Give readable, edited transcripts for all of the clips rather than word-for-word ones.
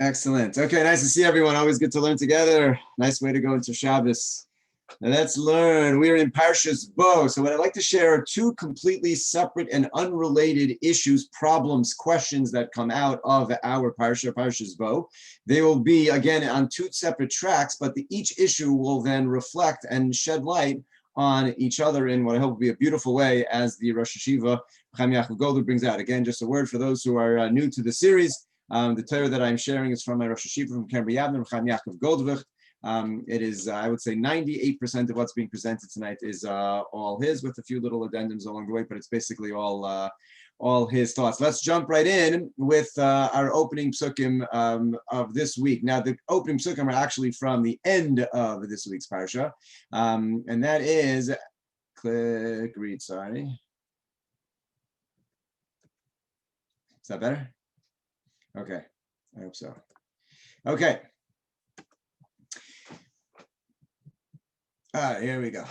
Excellent. Okay, nice to see everyone. Always good to learn together. Nice way to go into Shabbos. Now let's learn. We are in Parshas Bo. So what I'd like to share are two completely separate and unrelated issues, problems, questions that come out of our Parsha, Parshas Bo. They will be, again, on two separate tracks, but each issue will then reflect and shed light on each other in what I hope will be a beautiful way as the Rosh Yeshiva, Rav Chaim Yaakov Goldvicht, brings out. Again, just a word for those who are new to the series. The Torah that I'm sharing is from my Rosh Yeshiva from Kerem, Rav Chaim Yaakov Goldvicht. It is, I would say, 98% of what's being presented tonight is all his, with a few little addendums along the way, but it's basically all his thoughts. Let's jump right in with our opening psukim of this week. Now, the opening psukim are actually from the end of this week's parsha, and that is, read, sorry. Is that better? Okay, I hope so. Okay. Here we go.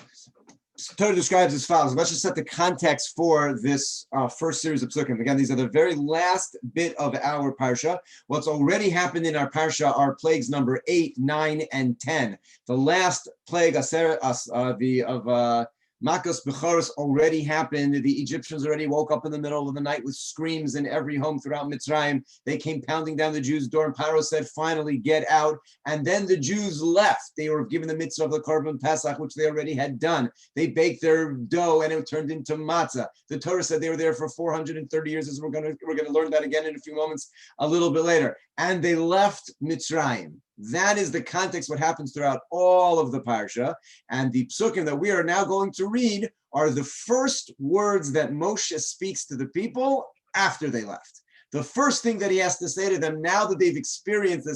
Torah describes as follows. Let's just set the context for this first series of psukim. Again, these are the very last bit of our parsha. What's already happened in our parsha are plagues number 8, 9, and 10. The last plague, of Makos Bechoros, already happened. The Egyptians already woke up in the middle of the night with screams in every home throughout Mitzrayim. They came pounding down the Jews' door, and Paro said, finally, get out. And then the Jews left. They were given the mitzvah of the Korban Pesach, which they already had done. They baked their dough, and it turned into matzah. The Torah said they were there for 430 years, as we're going to learn that again in a few moments, a little bit later. And they left Mitzrayim. That is the context, what happens throughout all of the parsha. And the psukim that we are now going to read are the first words that Moshe speaks to the people after they left. The first thing that he has to say to them now that they've experienced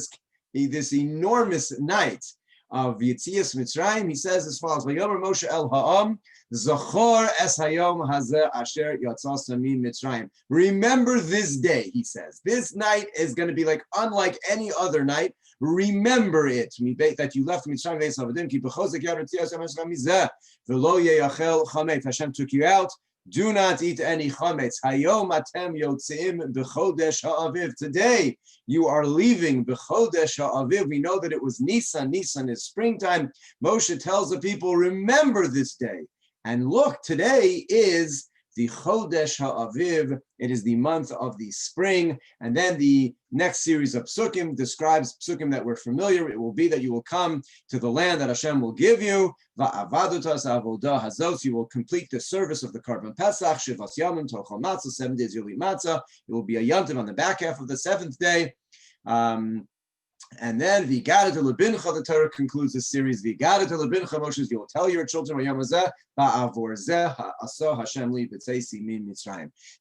this enormous night of Yetzias Mitzrayim, he says as follows: Vayomer Moshe el ha'am, Zachor es hayom hazeh asher yatzasa mi Mitzrayim. Remember this day, he says. This night is going to be unlike any other night. Remember it, that you left Mitzrayim ve'es avadim ki b'chozek yad Yetzias Mitzrayim mizeh v'lo yeyachel chametz. Hashem took you out. Do not eat any chametz. Hayom atem yotzeim b'chodesh ha'aviv. Today you are leaving b'chodesh ha'aviv. We know that it was Nisan. Nisan is springtime. Moshe tells the people, remember this day. And look, today is the Chodesh HaAviv. It is the month of the spring. And then the next series of psukim describes psukim that we're familiar. It will be that you will come to the land that Hashem will give you. Va'avadutas avodah hazos. You will complete the service of the Korban Pesach. Shivas yamim tochal matzah. 7 days you'll eat matzah. It will be a yontiv on the back half of the 7th day. And then Vigada to Lebincha, the Torah concludes this series. Vigada to Lebincha, Moshe, you will tell your children,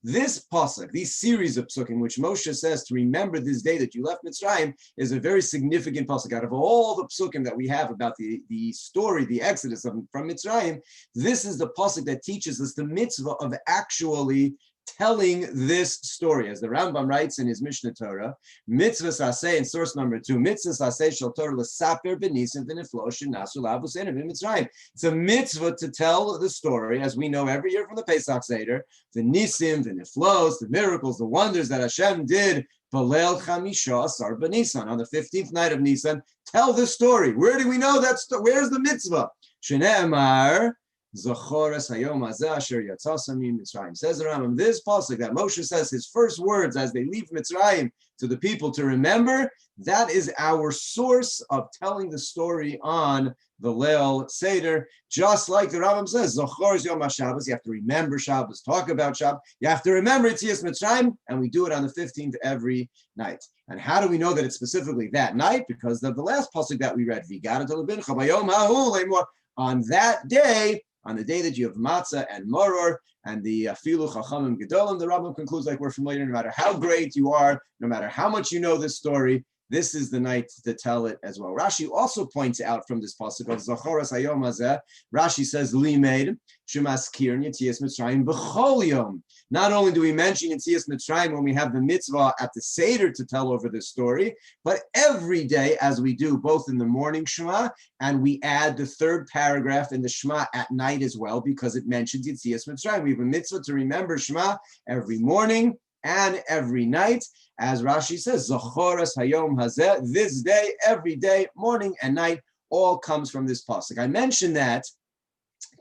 this pasuk, this series of psukim, which Moshe says to remember this day that you left Mitzrayim, is a very significant pasuk. Out of all the psukim that we have about the story, the exodus from Mitzrayim, this is the pasuk that teaches us the mitzvah of actually telling this story. As the Rambam writes in his Mishnah Torah, mitzvah saseh, in source number 2, mitzvah saseh shel Torah l'saper b'nisim v'niflo shenasu l'avus enim in Mitzrayim. It's a mitzvah to tell the story, as we know every year from the Pesach Seder, the nisim, the niflos, the miracles, the wonders that Hashem did B'leil Chamisha Asar B'Nisan, on the 15th night of Nisan. Tell the story. Where do we know that? Where's the mitzvah? Shne'emar Zachoras Hayom Hazeh Asher Yatzasa Mi Mitzrayim. Says the Rambam, this pasuk that Moshe says his first words as they leave Mitzrayim to the people to remember, that is our source of telling the story on the Leil Seder. Just like the Rambam says, Zachoras Yom HaShabbos, you have to remember Shabbos, talk about Shabbos, you have to remember Yetzias Mitzrayim, and we do it on the 15th every night. And how do we know that it's specifically that night? Because of the last pasuk that we read, Vigada to Lebincha Bayom Hahu Leimor, on that day, on the day that you have matzah and moror and the afilu chachamim gedolim, the Rambam concludes like we're familiar, no matter how great you are, no matter how much you know this story, this is the night to tell it as well. Rashi also points out from this pasuk of Zachoras Hayom Hazeh, Rashi says, Limeid, Shemaskir Yetzias Mitzrayim B'chol Yom. Not only do we mention Yetzias Mitzrayim when we have the mitzvah at the Seder to tell over this story, but every day as we do, both in the morning Shema, and we add the third paragraph in the Shema at night as well, because it mentions Yetzias Mitzrayim. We have a mitzvah to remember Shema every morning and every night. As Rashi says, Zochoras Hayom Hazeh, this day, every day, morning and night, all comes from this pasuk. I mentioned that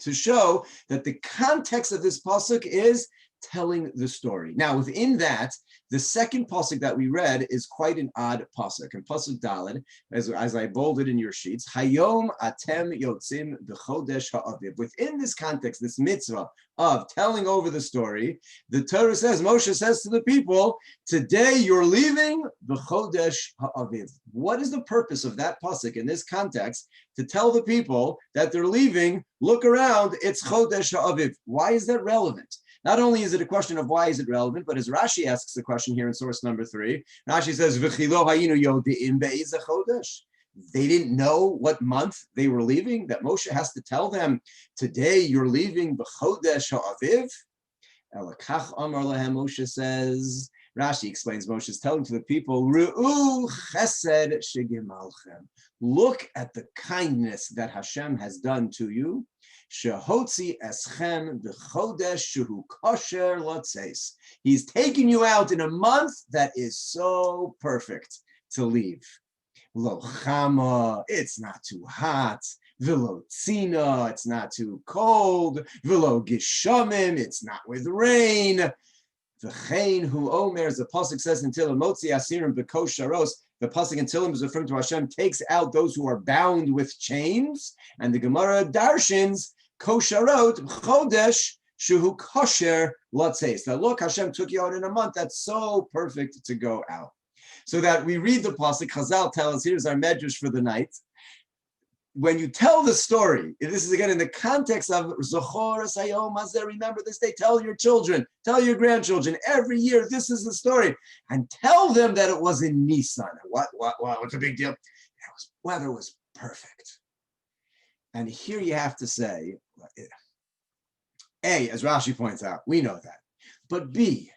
to show that the context of this pasuk is telling the story. Now, within that, the second pasuk that we read is quite an odd pasuk. And pasuk Daled, as I bolded in your sheets, Hayom atem yotzim b'chodesh ha'aviv. Within this context, this mitzvah of telling over the story, the Torah says, Moshe says to the people, today you're leaving b'chodesh ha'aviv. What is the purpose of that pasuk in this context? To tell the people that they're leaving, look around, it's chodesh ha'aviv. Why is that relevant? Not only is it a question of why is it relevant, but as Rashi asks the question here in source number 3, Rashi says, they didn't know what month they were leaving, that Moshe has to tell them, today you're leaving b'chodesh ha'aviv. Elakach amar lahem, Moshe says, Rashi explains, Moshe is telling to the people, Ru'u chesed shegimalchem. Look at the kindness that Hashem has done to you. Shehotzi eschem b'chodesh shehu kosher lotzeis. He's taking you out in a month that is so perfect to leave. Lo chama, it's not too hot. V'lo tzina, it's not too cold. V'lo gishamim, it's not with rain. V'chein hu omer, as the pasuk says, until motzi asirim b'kosh sharos. The pasuk in Tehillim is referring to Hashem takes out those who are bound with chains, and the Gemara darshins kosharot chodesh shehu kosher lotzeis. That look, Hashem took you out in a month that's so perfect to go out. So that we read the pasuk, Chazal tell us, here's our medrash for the night. When you tell the story, this is again in the context of Zochoras Hayom Hazeh, remember this day, tell your children, tell your grandchildren, every year, this is the story. And tell them that it was in Nisan. What's the big deal? Weather was perfect. And here you have to say, A, as Rashi points out, we know that. But B,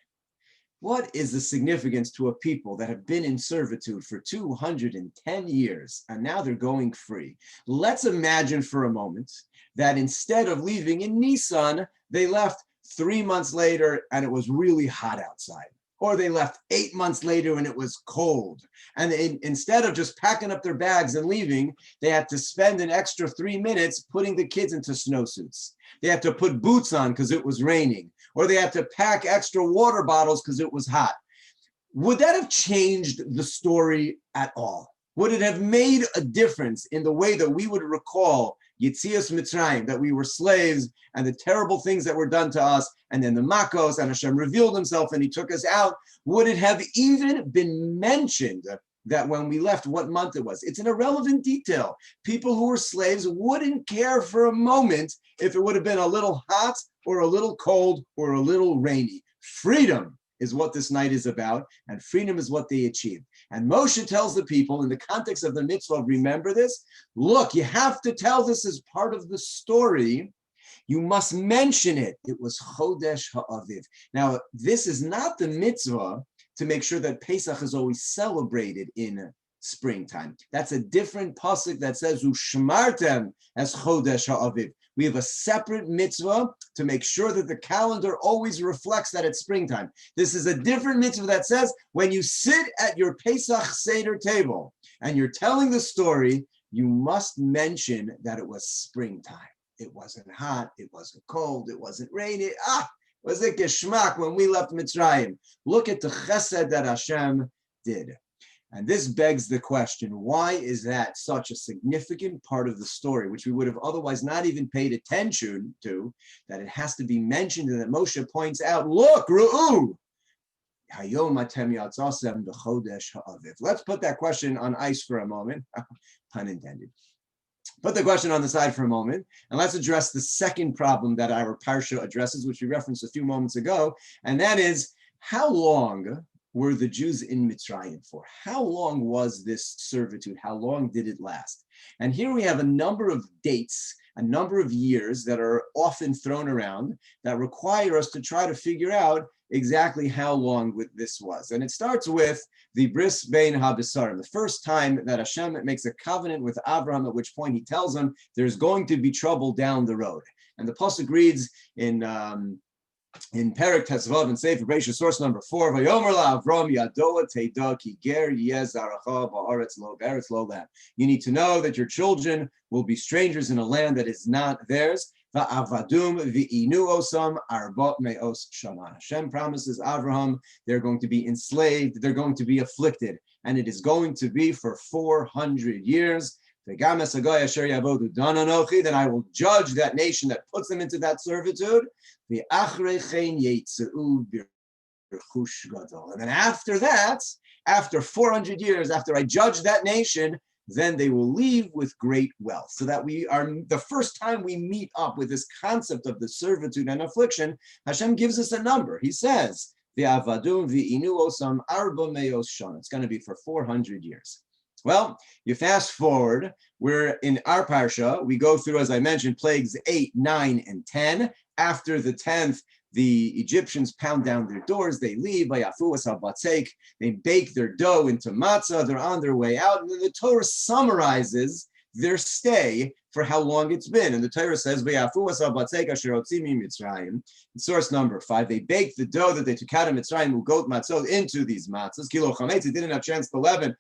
what is the significance to a people that have been in servitude for 210 years and now they're going free? Let's imagine for a moment that instead of leaving in Nisan, they left 3 months later and it was really hot outside. Or they left 8 months later and it was cold. And instead of just packing up their bags and leaving, they had to spend an extra 3 minutes putting the kids into snowsuits. They had to put boots on because it was raining. Or they had to pack extra water bottles because it was hot. Would that have changed the story at all? Would it have made a difference in the way that we would recall Yetzias Mitzrayim, that we were slaves and the terrible things that were done to us, and then the Makos, and Hashem revealed himself and he took us out? Would it have even been mentioned that when we left, what month it was? It's an irrelevant detail. People who were slaves wouldn't care for a moment if it would have been a little hot or a little cold or a little rainy. Freedom is what this night is about, and freedom is what they achieved. And Moshe tells the people in the context of the mitzvah, remember this? Look, you have to tell this as part of the story. You must mention it. It was Chodesh Ha'aviv. Now, this is not the mitzvah to make sure that Pesach is always celebrated in springtime. That's a different pasuk that says Ushmartem as Chodesh Ha'aviv. We have a separate mitzvah to make sure that the calendar always reflects that it's springtime. This is a different mitzvah that says when you sit at your Pesach Seder table and you're telling the story, you must mention that it was springtime. It wasn't hot, it wasn't cold, it wasn't rainy. Was it geschmack when we left Mitzrayim? Look at the chesed that Hashem did. And this begs the question, why is that such a significant part of the story, which we would have otherwise not even paid attention to, that it has to be mentioned and that Moshe points out, look, Ru'u, Hayom atem yatzasem b'chodesh ha'aviv. Let's put that question on ice for a moment, pun intended. Put the question on the side for a moment, and let's address the second problem that our Parsha addresses, which we referenced a few moments ago, and that is, how long were the Jews in Mitzrayim for? How long was this servitude? How long did it last? And here we have a number of dates, a number of years that are often thrown around that require us to try to figure out exactly how long this was. And it starts with the Bris Bein HaBesarim, the first time that Hashem makes a covenant with Abraham, at which point he tells him there's going to be trouble down the road. And the pasuk reads in in Perek Tesvav and Sefer Bereishis, source number 4, Vayomer LaAvram Yadoa Teda Ki Ger Yez Zaracha Ba'aretz Lo Be'eretz Lo Lam. You need to know that your children will be strangers in a land that is not theirs. Va'avadum v'inu osam arbot me'os shana. Hashem promises Avraham they're going to be enslaved, they're going to be afflicted, and it is going to be for 400 years. Then I will judge that nation that puts them into that servitude. And then after that, after 400 years, after I judge that nation, then they will leave with great wealth. So that we are, the first time we meet up with this concept of the servitude and affliction, Hashem gives us a number. He says, it's going to be for 400 years. Well, you fast forward, we're in our Parsha, we go through, as I mentioned, plagues 8, 9, and 10. After the 10th, the Egyptians pound down their doors, they leave, they bake their dough into matzah, they're on their way out, and then the Torah summarizes their stay for how long it's been. And the Torah says, in source number 5, they baked the dough that they took out of Mitzrayim, ugot matzot, into these matzahs. Kilo chametz, they didn't have a chance to leaven.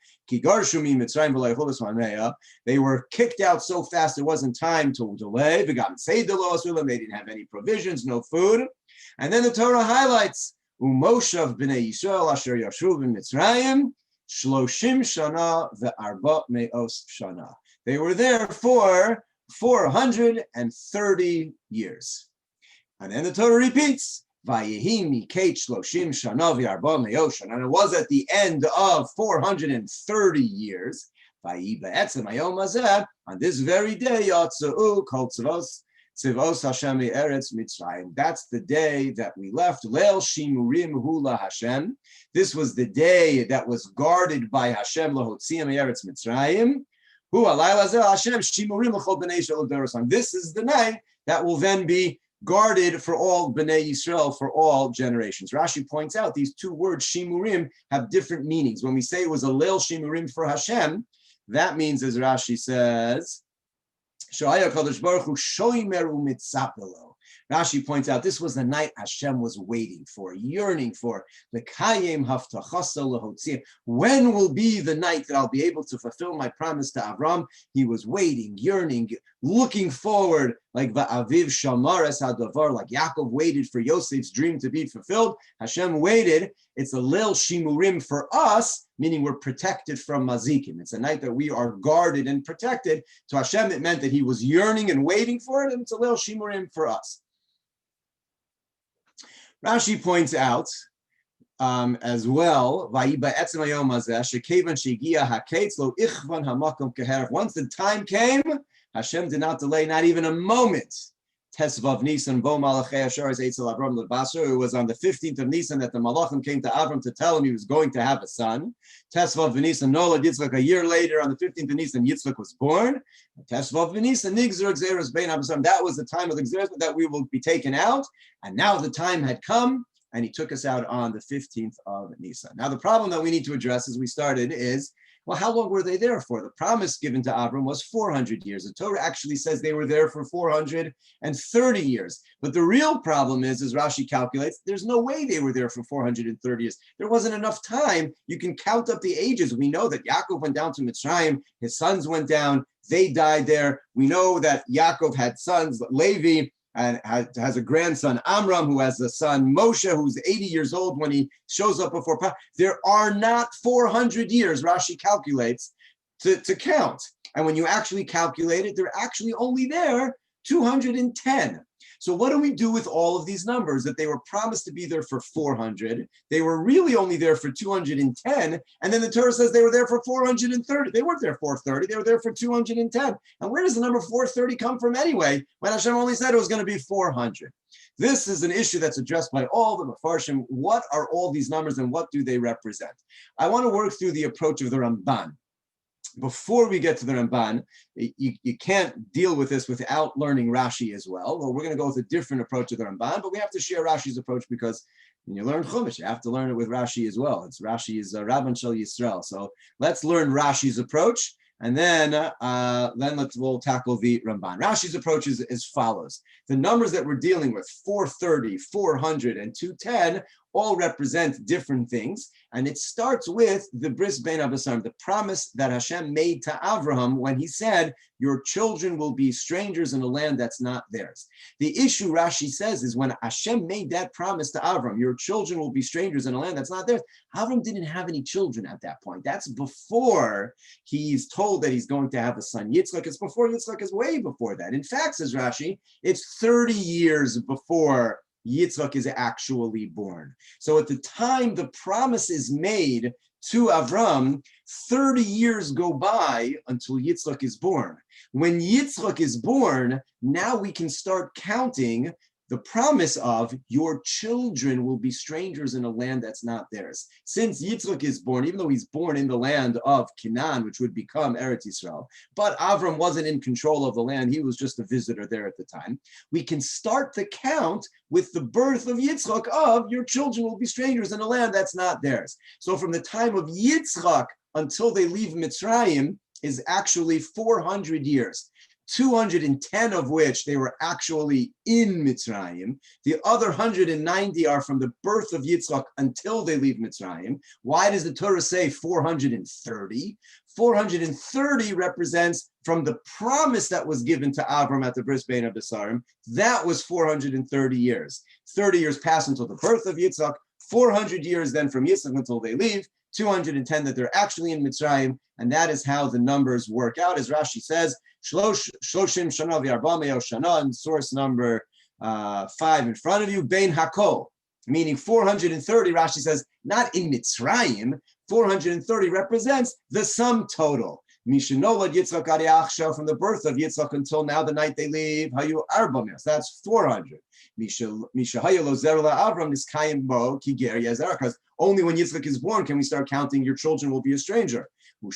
They were kicked out so fast there wasn't time to delay. They didn't have any provisions, no food. And then the Torah highlights, Umoshav b'nei Yisrael asher yashu b'Mitzrayim, shloshim shana ve'arba me'os shana. They were there for 430 years. And then the Torah repeats, Vayehi mikate shloshim shana ve'arba me'os shana. And it was at the end of 430 years, Vayi ba'etzem hayom hazeh, on this very day, Yatza'u kol tzvos Hashem eretz Mitzrayim. That's the day that we left. Leil shimurim hula Hashem. This was the day that was guarded by Hashem lahotziim eretz Mitzrayim. Hu alayla zeh Hashem shimurim l'chol bnei Yisrael l'dorosan. This is the night that will then be guarded for all bnei Yisrael for all generations. Rashi points out these two words shimurim have different meanings. When we say it was a leil shimurim for Hashem, that means, as Rashi says, Rashi points out this was the night Hashem was waiting for, yearning for. When will be the night that I'll be able to fulfill my promise to Avram? He was waiting, yearning, looking forward, like Va'aviv Shamares Hadavar, like Yaakov waited for Yosef's dream to be fulfilled. Hashem waited. It's a Lil Shimurim for us, meaning we're protected from Mazikim. It's a night that we are guarded and protected. To Hashem, it meant that he was yearning and waiting for it, and it's a Lil Shimurim for us. Rashi points out as well, once the time came, Hashem did not delay not even a moment. It was on the 15th of Nisan that the Malachim came to Avram to tell him he was going to have a son. Tesvav v'Nisan nolad Yitzchak. A year later, on the 15th of Nisan, Yitzchak was born. Tesvav v'Nisan nigzer gzeras bein abasam. That was the time of the gzeras that we will be taken out. And now the time had come, and he took us out on the 15th of Nisan. Now the problem that we need to address as we started is, well, how long were they there for? The promise given to Avram was 400 years. The Torah actually says they were there for 430 years. But the real problem is, as Rashi calculates, there's no way they were there for 430 years. There wasn't enough time. You can count up the ages. We know that Yaakov went down to Mitzrayim. His sons went down. They died there. We know that Yaakov had sons, Levi, and has a grandson, Amram, who has a son, Moshe, who's 80 years old when he shows up before. There are not 400 years, Rashi calculates, to count. And when you actually calculate it, they're actually only there 210. So what do we do with all of these numbers that they were promised to be there for 400? They were really only there for 210. And then the Torah says they were there for 430. They weren't there for 430. They were there for 210. And where does the number 430 come from anyway, when Hashem only said it was going to be 400? This is an issue that's addressed by all the Mefarshim. What are all these numbers and what do they represent? I want to work through the approach of the Ramban. Before we get to the Ramban, you can't deal with this without learning Rashi as well. Well, we're going to go with a different approach to the Ramban, but we have to share Rashi's approach because when you learn Chumash, you have to learn it with Rashi as well. It's Rashi's Rabban Shel Yisrael. So let's learn Rashi's approach. And then we'll tackle the Ramban. Rashi's approach is as follows. The numbers that we're dealing with, 430, 400, and 210, all represent different things. And it starts with the bris bein habasarim, the promise that Hashem made to Avraham when he said, your children will be strangers in a land that's not theirs. The issue, Rashi says, is when Hashem made that promise to Avram, your children will be strangers in a land that's not theirs, Avram didn't have any children at that point. That's before he's told that he's going to have a son, Yitzchak. It's before Yitzchak, is way before that. In fact, says Rashi, it's 30 years before Yitzchak is actually born. So at the time the promise is made to Avram, 30 years go by until Yitzchak is born. When Yitzchak is born, now we can start counting the promise of your children will be strangers in a land that's not theirs. Since Yitzchak is born, even though he's born in the land of Canaan, which would become Eretz Yisrael, but Avram wasn't in control of the land, he was just a visitor there at the time, we can start the count with the birth of Yitzchak of your children will be strangers in a land that's not theirs. So from the time of Yitzchak until they leave Mitzrayim is actually 400 years. 210 of which they were actually in Mitzrayim. The other 190 are from the birth of Yitzchak until they leave Mitzrayim. Why does the Torah say 430? 430 represents from the promise that was given to Avram at the bris bein habasarim. That was 430 years. 30 years pass until the birth of Yitzchak. 400 years then from Yitzchak until they leave. 210 that they're actually in Mitzrayim, and that is how the numbers work out. As Rashi says, Shloshim Shana v'Arba Me'o Shana, and source number 5 in front of you, Bein Hakol, meaning 430, Rashi says, not in Mitzrayim, 430 represents the sum total. Mishanolad Yitzchak Ariachsha, from the birth of Yitzchak until now, the night they leave, Hayu Arba Me'os, that's 400. Mishahayu Lo Zer LaAvram Niskayim Bo Kiger Yezer, because only when Yitzchak is born can we start counting your children will be a stranger. And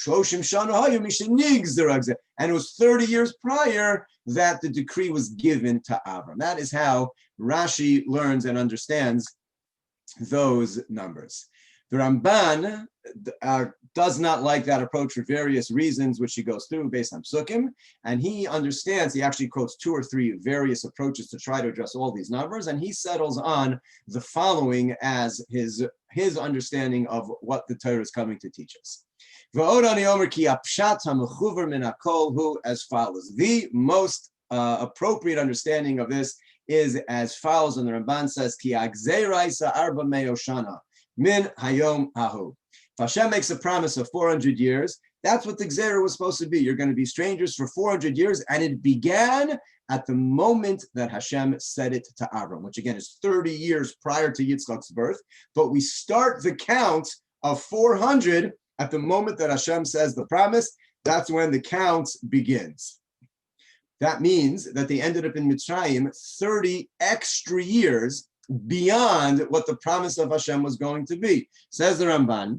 it was 30 years prior that the decree was given to Avram. That is how Rashi learns and understands those numbers. The Ramban does not like that approach for various reasons, which he goes through based on Psukim, and he understands, he actually quotes 2 or 3 various approaches to try to address all these numbers, and he settles on the following as his understanding of what the Torah is coming to teach us. As follows. The most appropriate understanding of this is as follows, and the Ramban says, Ki agzeiraisa arba me'o shana min hayom hahu. If Hashem makes a promise of 400 years, that's what the Gzeira was supposed to be. You're going to be strangers for 400 years, and it began at the moment that Hashem said it to Avram, which again is 30 years prior to Yitzchak's birth. But we start the count of 400 at the moment that Hashem says the promise. That's when the count begins. That means that they ended up in Mitzrayim 30 extra years beyond what the promise of Hashem was going to be. Says the Ramban,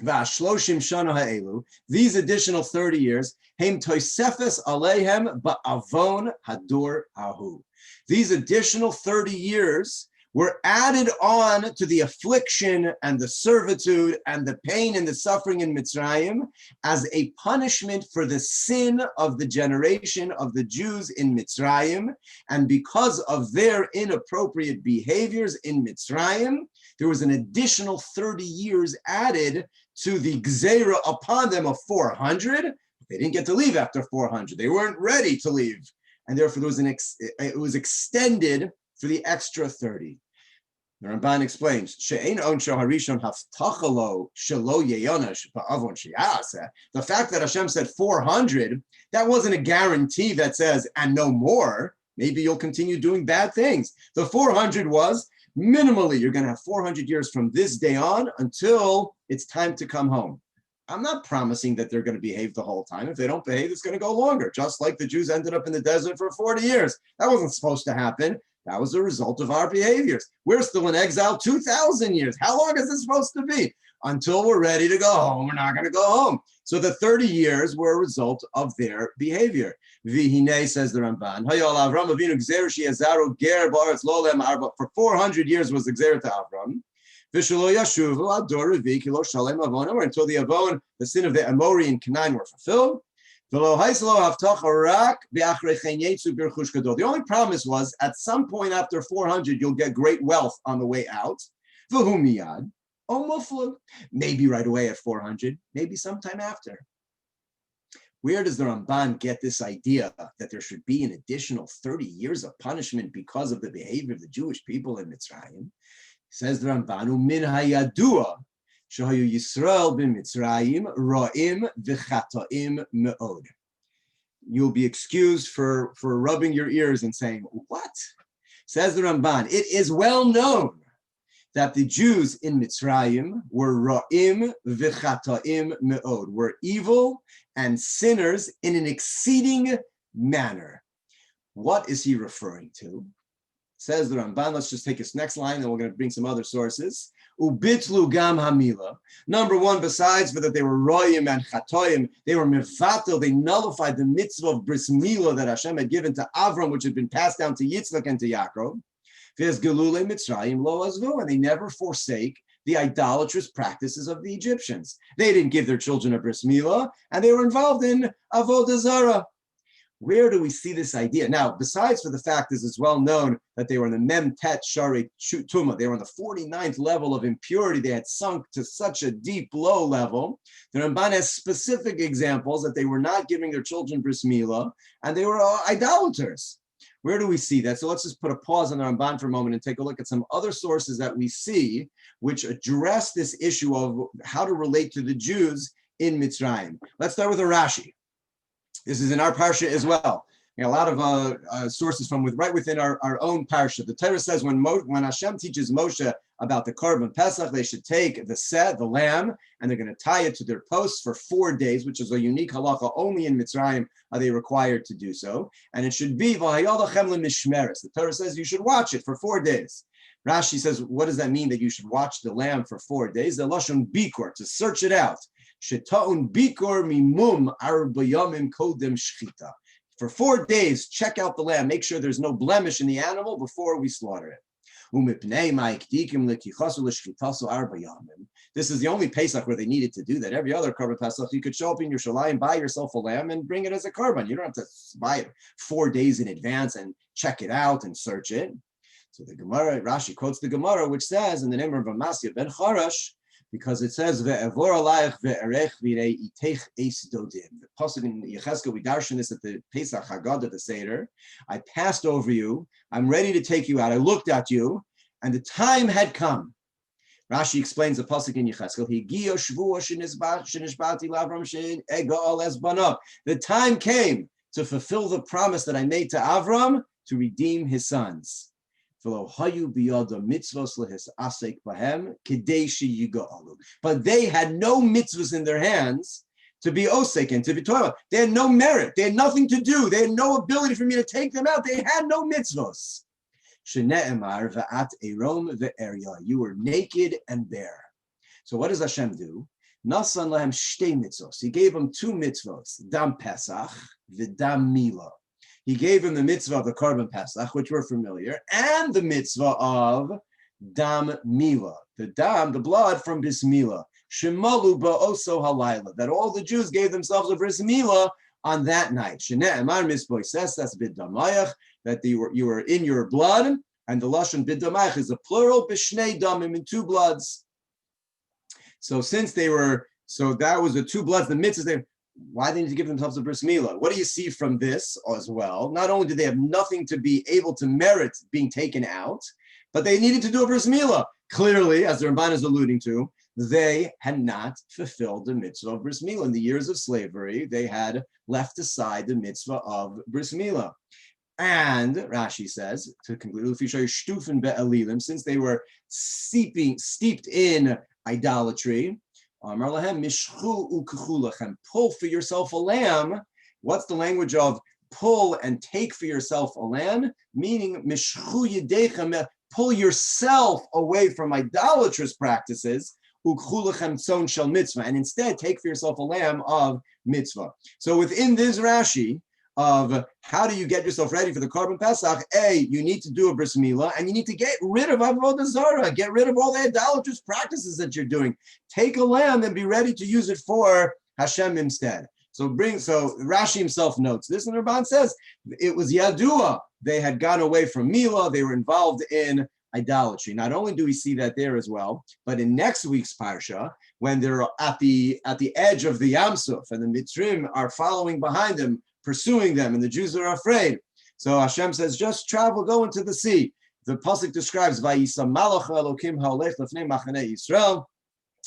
V'ashloshim shana ha'elu, these additional 30 years, heim toisefes aleihem ba'avon hadur ahu. These additional 30 years were added on to the affliction and the servitude and the pain and the suffering in Mitzrayim as a punishment for the sin of the generation of the Jews in Mitzrayim. And because of their inappropriate behaviors in Mitzrayim, there was an additional 30 years added to the Gzeira upon them of 400. They didn't get to leave after 400. They weren't ready to leave. And therefore, it was extended for the extra 30. The Ramban explains, the fact that Hashem said 400, that wasn't a guarantee that says, and no more, maybe you'll continue doing bad things. The 400 was, minimally, you're going to have 400 years from this day on until it's time to come home. I'm not promising that they're going to behave the whole time. If they don't behave, it's going to go longer, just like the Jews ended up in the desert for 40 years. That wasn't supposed to happen. That was a result of our behaviors. We're still in exile 2,000 years. How long is this supposed to be? Until we're ready to go home, we're not going to go home. So the 30 years were a result of their behavior. Vihine, says the Ramban, for 400 years was the Gzeira to Avram. V'shelo yashuvu ad dor revi ki lo shalem avon amar, until the avon, the sin of the Amori and Canaan were fulfilled. V'lo haislo havtacha rak v'achrei chen yetzu b'rechush gadol. The only promise was at some point after 400 you'll get great wealth on the way out. V'hu miyad o muflug. Maybe right away at 400, maybe sometime after. Where does the Ramban get this idea that there should be an additional 30 years of punishment because of the behavior of the Jewish people in Mitzrayim? Says the Ramban, min hayadua shahayu Yisrael b'Mitzrayim ra'im v'chataim me'od. You'll be excused for rubbing your ears and saying, what? Says the Ramban, it is well known that the Jews in Mitzrayim were ra'im v'chataim me'od, were evil and sinners in an exceeding manner. What is he referring to? Says the Ramban, let's just take this next line, and we're going to bring some other sources. Ubitlu gam hamila. Number one, besides for that they were royim and chatoim, they were mevatel, they nullified the mitzvah of bris milah that Hashem had given to Avram, which had been passed down to Yitzchak and to Yaakov. V'ez gelule Mitzrayim lo azvu, and they never forsake the idolatrous practices of the Egyptians. They didn't give their children a bris milah, and they were involved in avodah zarah. Where do we see this idea? Now, besides for the fact that it's well known that they were in the Mem Tet Shari Tuma, they were on the 49th level of impurity, they had sunk to such a deep, low level. The Ramban has specific examples that they were not giving their children bris milah, and they were idolaters. Where do we see that? So let's just put a pause on the Ramban for a moment and take a look at some other sources that we see which address this issue of how to relate to the Jews in Mitzrayim. Let's start with a Rashi. This is in our Parsha as well. A lot of sources from right within our own Parsha. The Torah says when Hashem teaches Moshe about the Korban Pesach, they should take the lamb, and they're going to tie it to their posts for 4 days, which is a unique halacha. Only in Mitzrayim are they required to do so. And it should be V'hayalachem le'mishmeres. The Torah says you should watch it for 4 days. Rashi says, what does that mean that you should watch the lamb for 4 days? The lashon bikor, to search it out. Sheta'un bikor mimum arba yamim kodem shchita. For 4 days, check out the lamb. Make sure there's no blemish in the animal before we slaughter it. This is the only Pesach where they needed to do that. Every other Korban Pesach, you could show up in your Shalayim, buy yourself a lamb, and bring it as a Korban. You don't have to buy it 4 days in advance and check it out and search it. So the Gemara, Rashi quotes the Gemara, which says in the name of Amasya ben Charash, because it says ve'evor alayich ve'erech virei itech eis dodim. The pasuk in Yechezkel, we darshan this at the Pesach Haggadah, the Seder. I passed over you. I'm ready to take you out. I looked at you, and the time had come. Rashi explains the pasuk in Yechezkel. Higiyo shvuah shenishbati lavram shein egal es banav. The time came to fulfill the promise that I made to Avram to redeem his sons. But they had no mitzvahs in their hands to be osek and to be toilet. They had no merit. They had nothing to do. They had no ability for me to take them out. They had no mitzvahs. You were naked and bare. So what does Hashem do? He gave them 2 mitzvahs, dam Pesach, v'dam milah. He gave him the mitzvah of the Korban Pesach, which we're familiar, and the mitzvah of Dam Milah, the blood from Bris Milah. Shemalu ba'oso halayla, that all the Jews gave themselves a Bris Milah on that night. Shene'emar misboy says that's b'damayach, that you were in your blood, and the lashon b'damayach is a plural, b'shnei damim, in 2 bloods. So that was the 2 bloods, the mitzvahs. Why they need to give themselves a bris milah? What do you see from this as well? Not only did they have nothing to be able to merit being taken out, but they needed to do a bris milah. Clearly, as the Ramban is alluding to, they had not fulfilled the mitzvah of bris milah. In the years of slavery, they had left aside the mitzvah of bris milah. And Rashi says, to conclude, since they were steeped in idolatry, pull for yourself a lamb. What's the language of pull and take for yourself a lamb? Meaning, pull yourself away from idolatrous practices, and instead take for yourself a lamb of mitzvah. So within this Rashi, of how do you get yourself ready for the Korban Pesach. You need to do a bris milah, and you need to get rid of avodah zarah, get rid of all the idolatrous practices that you're doing. Take a lamb and be ready to use it for Hashem instead. So Rashi himself notes this, and Ramban says it was Yadua. They had gone away from milah. They were involved in idolatry. Not only do we see that there as well, but in next week's Parsha, when they're at the edge of the Yam Suf and the Mitzrim are following behind them, pursuing them, and the Jews are afraid. So Hashem says, just travel, go into the sea. The pasuk describes Vayisa Malach Elokim Haolech Lefnei Machaneh Yisrael.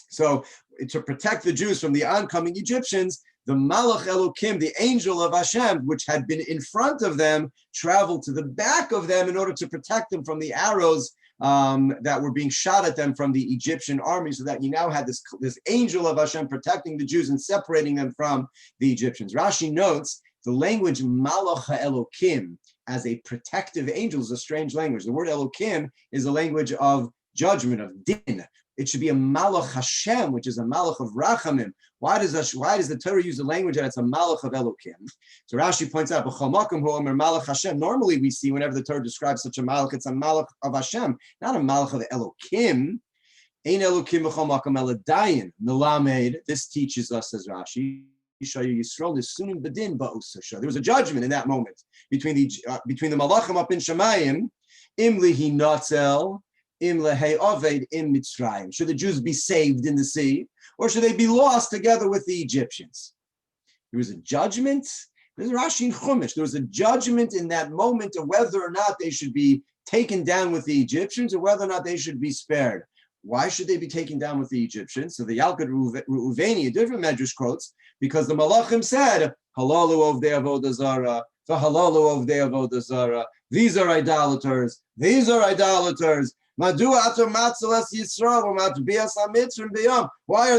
So to protect the Jews from the oncoming Egyptians, the Malach Elokim, the angel of Hashem, which had been in front of them, traveled to the back of them in order to protect them from the arrows that were being shot at them from the Egyptian army, so that you now had this angel of Hashem protecting the Jews and separating them from the Egyptians. Rashi notes the language Malach Elokim as a protective angel is a strange language. The word Elokim is a language of judgment, of din. It should be a Malach Hashem, which is a Malach of Rachamim. Why does the Torah use the language that it's a Malach of Elokim? So Rashi points out, Malach Hashem. Normally we see whenever the Torah describes such a Malach, it's a Malach of Hashem, not a Malach of Elokim. Ein Elokim b'chol makom eladayin melamed. This teaches us, says Rashi, there was a judgment in that moment between the Malachim up in Shemayim, im lihi notzel, im lehei oved im Mitzrayim. Should the Jews be saved in the sea, or should they be lost together with the Egyptians? There was a judgment. There's Rashi in Chumash. There was a judgment in that moment of whether or not they should be taken down with the Egyptians or whether or not they should be spared. Why should they be taken down with the Egyptians? So the Yalkut Reuveni, a different medrash, quotes, because the Malachim said, Halalu ovdei avodah zara, v'halalu ovdei avodah zara. These are idolaters. These are idolaters. Why are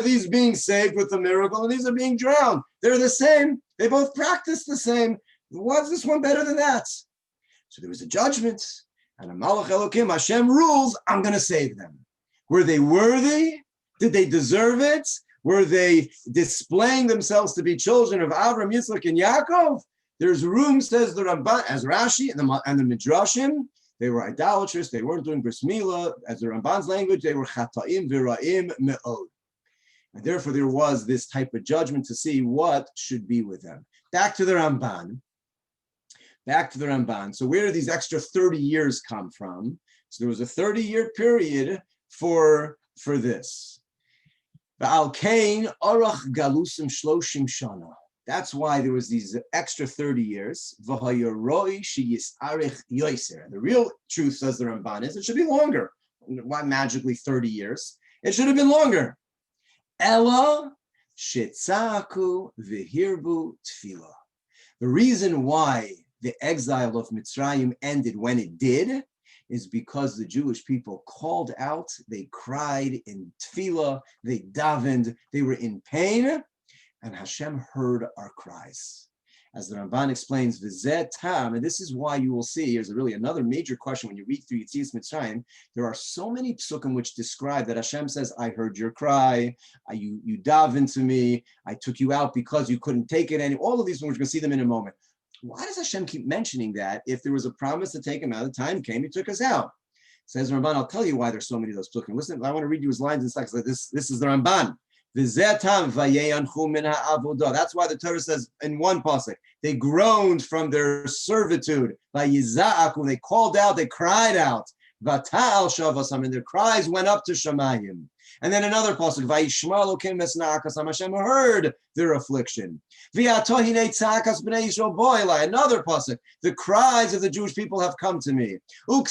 these being saved with a miracle and these are being drowned? They're the same. They both practice the same. What's this one better than that? So there was a judgment, and a Malach Elokim, Hashem rules, I'm going to save them. Were they worthy? Did they deserve it? Were they displaying themselves to be children of Avraham, Yitzchak, and Yaakov? There's room, says the Ramban, as Rashi and the Midrashim. They were idolatrous. They weren't doing bris milah. As the Ramban's language, they were chata'im v'ra'im me'od. And therefore, there was this type of judgment to see what should be with them. Back to the Ramban. So where did these extra 30 years come from? So there was a 30-year period for this. Ba'al kain arach galusim shloshim shana. That's why there was these extra 30 years. V'hayaroi sheyisarich yoser. The real truth, says the Ramban, is it should be longer. Why magically 30 years? It should have been longer. Ella shetzaku v'hirbu tefillah. The reason why the exile of Mitzrayim ended when it did is because the Jewish people called out, they cried in tefillah, they davened, they were in pain, and Hashem heard our cries. As the Ramban explains, v'zeh tam, and this is why you will see, here's really another major question when you read through Yetzias Mitzrayim, there are so many psukim which describe that Hashem says, I heard your cry, you davened to me, I took you out because you couldn't take it, and all of these ones, we're going to see them in a moment. Why does Hashem keep mentioning that? If there was a promise to take him out, the time came, he took us out. Says Ramban, I'll tell you why there's so many of those psukim. Listen, I want to read you his lines in seconds. This is the Ramban. That's why the Torah says in one pasuk, they groaned from their servitude. They called out, they cried out. And their cries went up to Shemayim. And then another pasuk, Hashem heard their affliction. Another pasuk, the cries of the Jewish people have come to me. When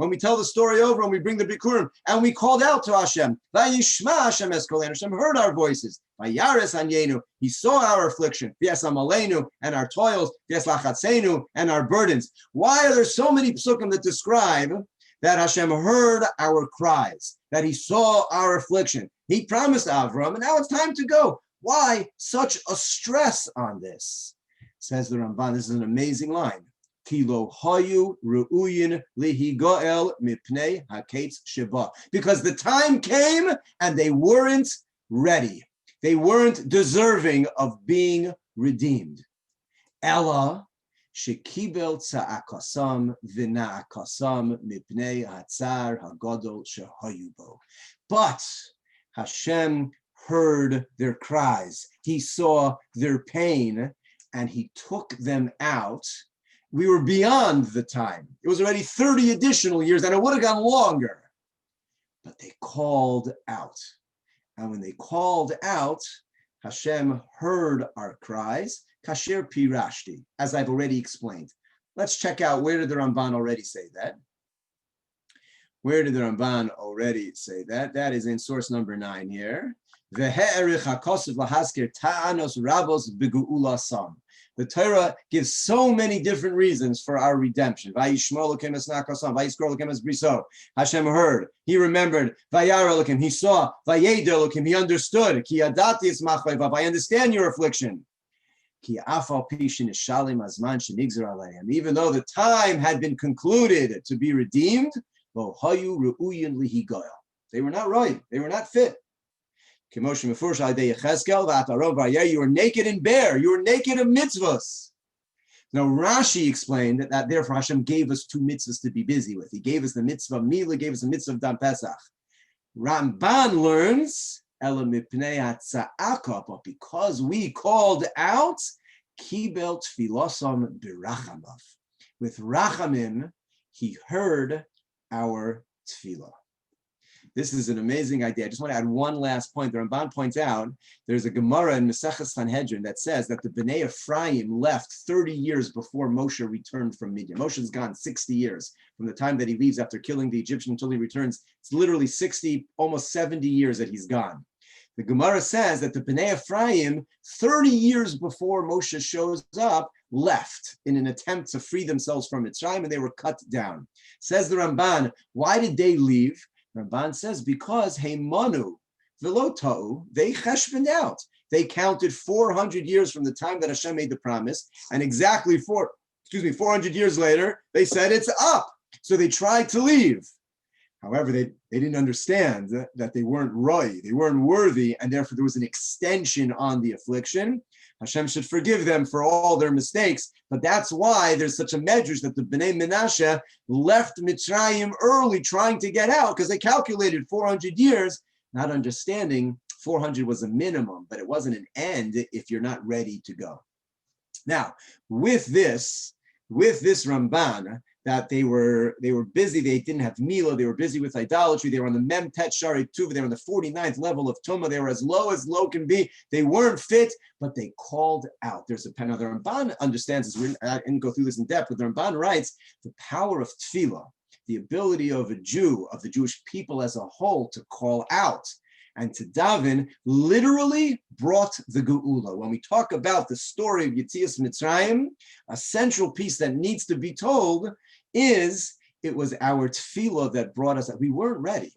we tell the story over and we bring the Bikurim and we called out to Hashem, Hashem heard our voices. He saw our affliction, and our toils, and our burdens. Why are there so many psukim that describe that Hashem heard our cries, that he saw our affliction? He promised Avram, and now it's time to go. Why such a stress on this? Says the Ramban, this is an amazing line. Kilo hayu ru'uyin lihigoel mipnei haketz sheba. Because the time came and they weren't ready. They weren't deserving of being redeemed. Ella shekibel tza'akasam v'na'akasam mipnei hatzar hagadol shehayubo. But Hashem heard their cries. He saw their pain, and he took them out. We were beyond the time. It was already 30 additional years, and it would have gone longer. But they called out. And when they called out, Hashem heard our cries. Kasher pirashti, as I've already explained. Let's check out, where did the Ramban already say that? Where did the Ramban already say that? That is in source number 9 here. The Torah gives so many different reasons for our redemption. Hashem heard, he remembered, he saw, he understood. I understand your affliction. Even though the time had been concluded to be redeemed, they were not right, they were not fit. You were naked and bare, you were naked of mitzvahs. Now Rashi explained that therefore Hashem gave us 2 mitzvahs to be busy with. He gave us the mitzvah of Mila, gave us the mitzvah of Dam Pesach. Ramban learns, but because we called out, kibel tfilosam birachamav. With rachamim, he heard our tefillah. This is an amazing idea. I just want to add one last point. The Ramban points out there's a Gemara in Maseches Sanhedrin that says that the Bnei Ephraim left 30 years before Moshe returned from Midian. Moshe's gone 60 years from the time that he leaves after killing the Egyptian until he returns. It's literally 60, almost 70 years that he's gone. The Gemara says that the Bnei Ephraim, 30 years before Moshe shows up, left in an attempt to free themselves from Mitzrayim, and they were cut down. Says the Ramban, why did they leave? Ramban says, because Heimanu Velotau, they cheshboned out. They counted 400 years from the time that Hashem made the promise, and exactly 400 years later, they said it's up. So they tried to leave. However, they didn't understand that they weren't right, they weren't worthy, and therefore there was an extension on the affliction. Hashem should forgive them for all their mistakes, but that's why there's such a medrash that the Bnei Menashe left Mitzrayim early trying to get out, because they calculated 400 years, not understanding 400 was a minimum, but it wasn't an end if you're not ready to go. Now, with this Ramban, that they were busy, they didn't have Mila, they were busy with idolatry, they were on the Mem Tet Shari Tuva, they were on the 49th level of Tumah, they were as low can be, they weren't fit, but they called out. There's a pen, now the Ramban understands this, I didn't go through this in depth, but the Ramban writes, the power of tefillah, the ability of a Jew, of the Jewish people as a whole, to call out and to daven, literally brought the Geula. When we talk about the story of Yetzias Mitzrayim, a central piece that needs to be told is it was our tefillah that brought us, that we weren't ready,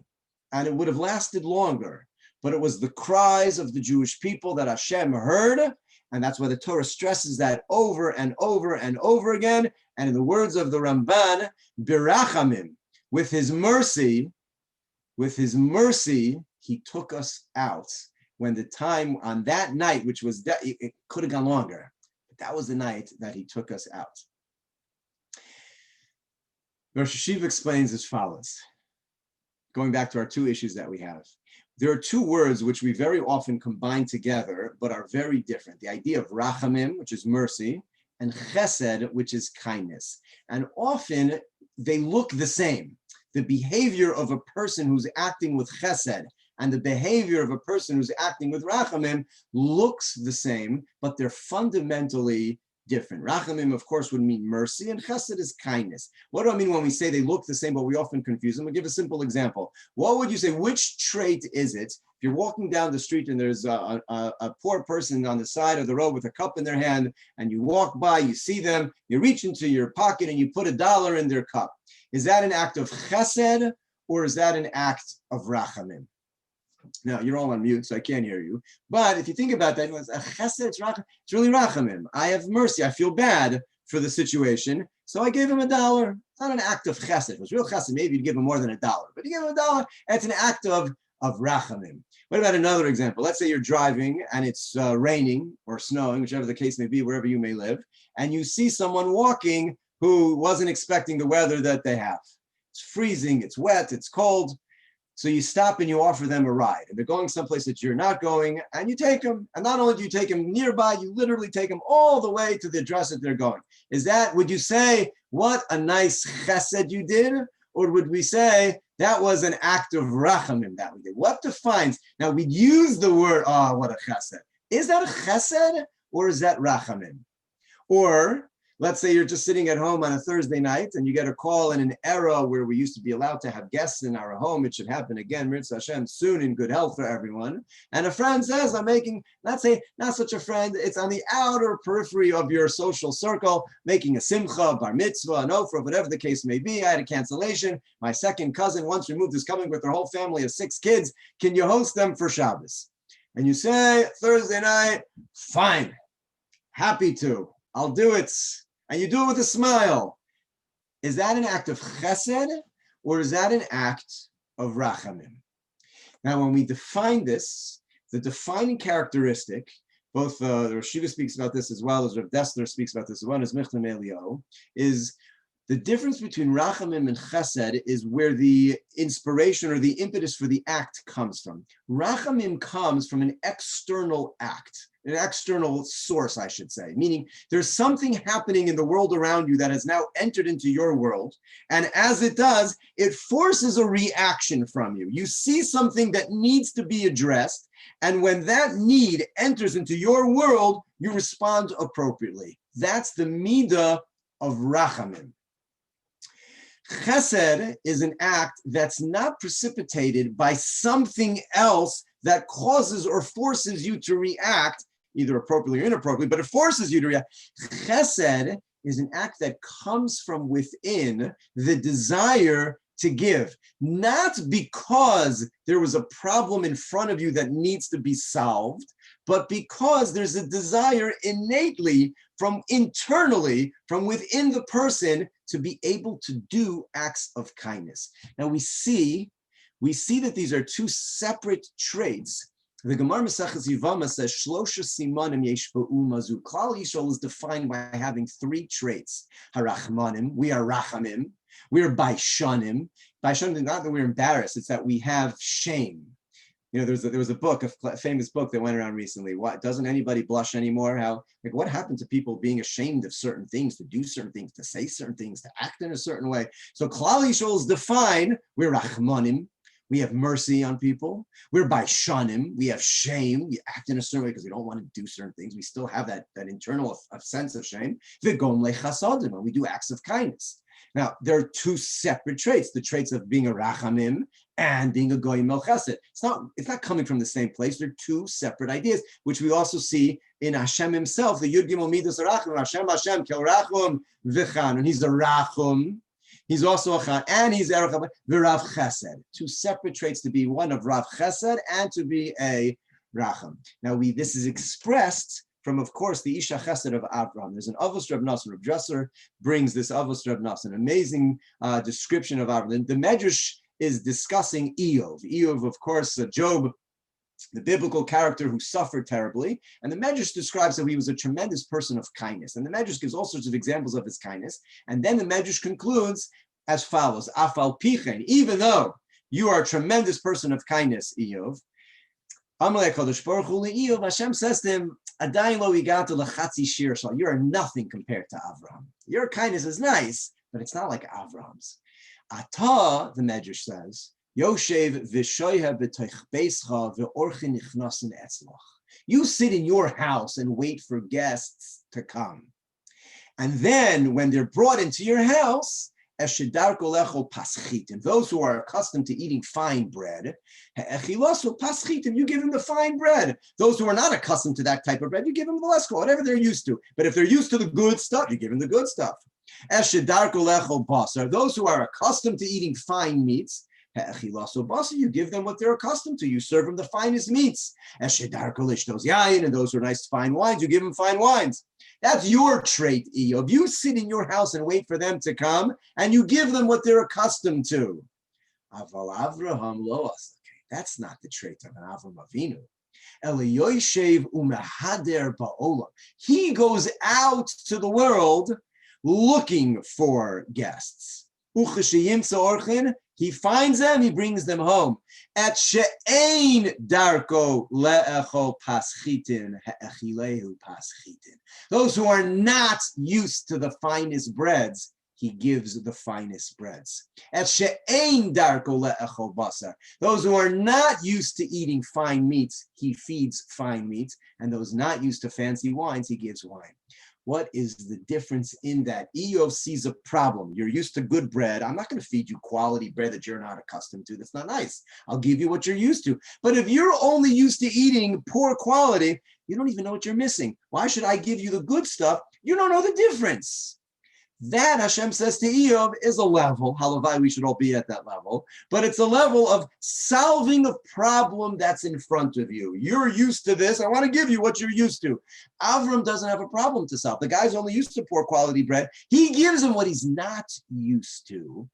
and it would have lasted longer, but it was the cries of the Jewish people that Hashem heard, and that's why the Torah stresses that over and over and over again, and in the words of the Ramban, birachamim, with his mercy, he took us out when the time on that night, which was, it could have gone longer, but that was the night that he took us out. Rosh Yeshiva explains as follows, going back to our 2 issues that we have. There are 2 words which we very often combine together, but are very different. The idea of rachamim, which is mercy, and chesed, which is kindness. And often they look the same. The behavior of a person who's acting with chesed and the behavior of a person who's acting with rachamim looks the same, but they're fundamentally different. Rachamim, of course, would mean mercy, and chesed is kindness. What do I mean when we say they look the same, but we often confuse them? I'll give a simple example. What would you say, which trait is it? If you're walking down the street and there's a poor person on the side of the road with a cup in their hand, and you walk by, you see them, you reach into your pocket and you put $1 in their cup. Is that an act of chesed, or is that an act of rachamim? Now, you're all on mute, so I can't hear you. But if you think about that, it's really rachamim. I have mercy. I feel bad for the situation, so I gave him $1. It's not an act of chesed. If it was real chesed, maybe you'd give him more than $1. But you give him $1, it's an act of of rachamim. What about another example? Let's say you're driving and it's raining or snowing, whichever the case may be, wherever you may live, and you see someone walking who wasn't expecting the weather that they have. It's freezing, it's wet, it's cold. So you stop and you offer them a ride, and they're going someplace that you're not going, and you take them. And not only do you take them nearby, you literally take them all the way to the address that they're going. Would you say, what a nice chesed you did? Or would we say, that was an act of rachamim that we did? What defines? Now we use the word, oh, what a chesed. Is that a chesed or is that rachamim? Or let's say you're just sitting at home on a Thursday night and you get a call in an era where we used to be allowed to have guests in our home. It should happen again, Mitzvah Hashem, soon in good health for everyone. And a friend says, I'm making, let's say, not such a friend, it's on the outer periphery of your social circle, making a simcha, bar mitzvah, an ofra, whatever the case may be. I had a cancellation. My second cousin, once removed, is coming with her whole family of 6 kids. Can you host them for Shabbos? And you say, Thursday night, fine, happy to, I'll do it. And you do it with a smile. Is that an act of chesed or is that an act of rachamim? Now, when we define this, the defining characteristic, both the Rosh Yeshiva speaks about this as well as Rav Dessler speaks about this as well as Michtam Elio, is the difference between rachamim and chesed is where the inspiration or the impetus for the act comes from. Rachamim comes from an external act, an external source, I should say, meaning there's something happening in the world around you that has now entered into your world. And as it does, it forces a reaction from you. You see something that needs to be addressed. And when that need enters into your world, you respond appropriately. That's the midah of rachamim. Chesed is an act that's not precipitated by something else that causes or forces you to react, either appropriately or inappropriately, but it forces you to react. Chesed is an act that comes from within the desire to give, not because there was a problem in front of you that needs to be solved, but because there's a desire innately from internally, from within the person to be able to do acts of kindness. Now we see that these are two separate traits. The Gemara Maseches Yevamah says, Shlosha simanim yesh ba'u mazu. Klal Yisrael is defined by having 3 traits. Harachmanim, we are rachamim. We are baishanim. Baishanim is not that we're embarrassed, it's that we have shame. You know, there was a book, a famous book that went around recently. What, doesn't anybody blush anymore? What happened to people being ashamed of certain things, to do certain things, to say certain things, to act in a certain way? So Klal Yisrael is defined, we're rachmanim, we have mercy on people. We're baishanim, we have shame, we act in a certain way because we don't want to do certain things. We still have that internal sense of shame. V'gom lechasadim, and we do acts of kindness. Now, there are 2 separate traits, the traits of being a rachamim and being a goyim el chesed. It's not coming from the same place. They're 2 separate ideas, which we also see in Hashem himself, the Yud Gimel Midas Rachum, Hashem kel rachum v'chan, and he's a rachum. He's also a chan, and he's a Rav Chesed. 2 separate traits, to be one of Rav Chesed and to be a rachum. Now, this is expressed from, of course, the Isha Chesed of Abraham. There's an Avos Reb Nosson. Reb Dresser brings this Avos Reb Nosson, an amazing description of Abraham. The Medrash is discussing Eov. Eov, of course, Job, the biblical character who suffered terribly. And the Medrash describes how he was a tremendous person of kindness. And the Medrash gives all sorts of examples of his kindness. And then the Medrash concludes as follows, Afal Pichen, even though you are a tremendous person of kindness, Eov, Amalek Kodesh Baruch Hu Eov, Hashem says to him, Adayin lo igata lechatzi shir shal. You are nothing compared to Avraham. Your kindness is nice, but it's not like Avraham's. Ata, the Medrash says, Yoshev v'shoyha b'toich beischa v'orchin nichnasin etzloch. You sit in your house and wait for guests to come. And then when they're brought into your house, eshedarko lecho paschitim, those who are accustomed to eating fine bread, he'echilosu paschitim, you give them the fine bread. Those who are not accustomed to that type of bread, you give them the less, whatever they're used to. But if they're used to the good stuff, you give them the good stuff. Eshedarko lecho basar, those who are accustomed to eating fine meats, you give them what they're accustomed to. You serve them the finest meats. And those who are nice fine wines, you give them fine wines. That's your trait, Eov. You sit in your house and wait for them to come, and you give them what they're accustomed to. That's not the trait of an Avram Avinu. Elioshev umehader ba'olam. He goes out to the world looking for guests. Ucheshiyimtza orchin, he finds them, he brings them home. At she'ein darko le'echo paschitin he'echilehu paschitin. Those who are not used to the finest breads, he gives the finest breads. At she'ein darko le'echo basar. Those who are not used to eating fine meats, he feeds fine meats. And those not used to fancy wines, he gives wine. What is the difference in that? Eov sees a problem. You're used to good bread. I'm not going to feed you quality bread that you're not accustomed to. That's not nice. I'll give you what you're used to. But if you're only used to eating poor quality, you don't even know what you're missing. Why should I give you the good stuff? You don't know the difference. That, Hashem says to Eov, is a level. Halavai, we should all be at that level. But it's a level of solving a problem that's in front of you. You're used to this. I want to give you what you're used to. Avram doesn't have a problem to solve. The guy's only used to poor quality bread. He gives him what he's not used to,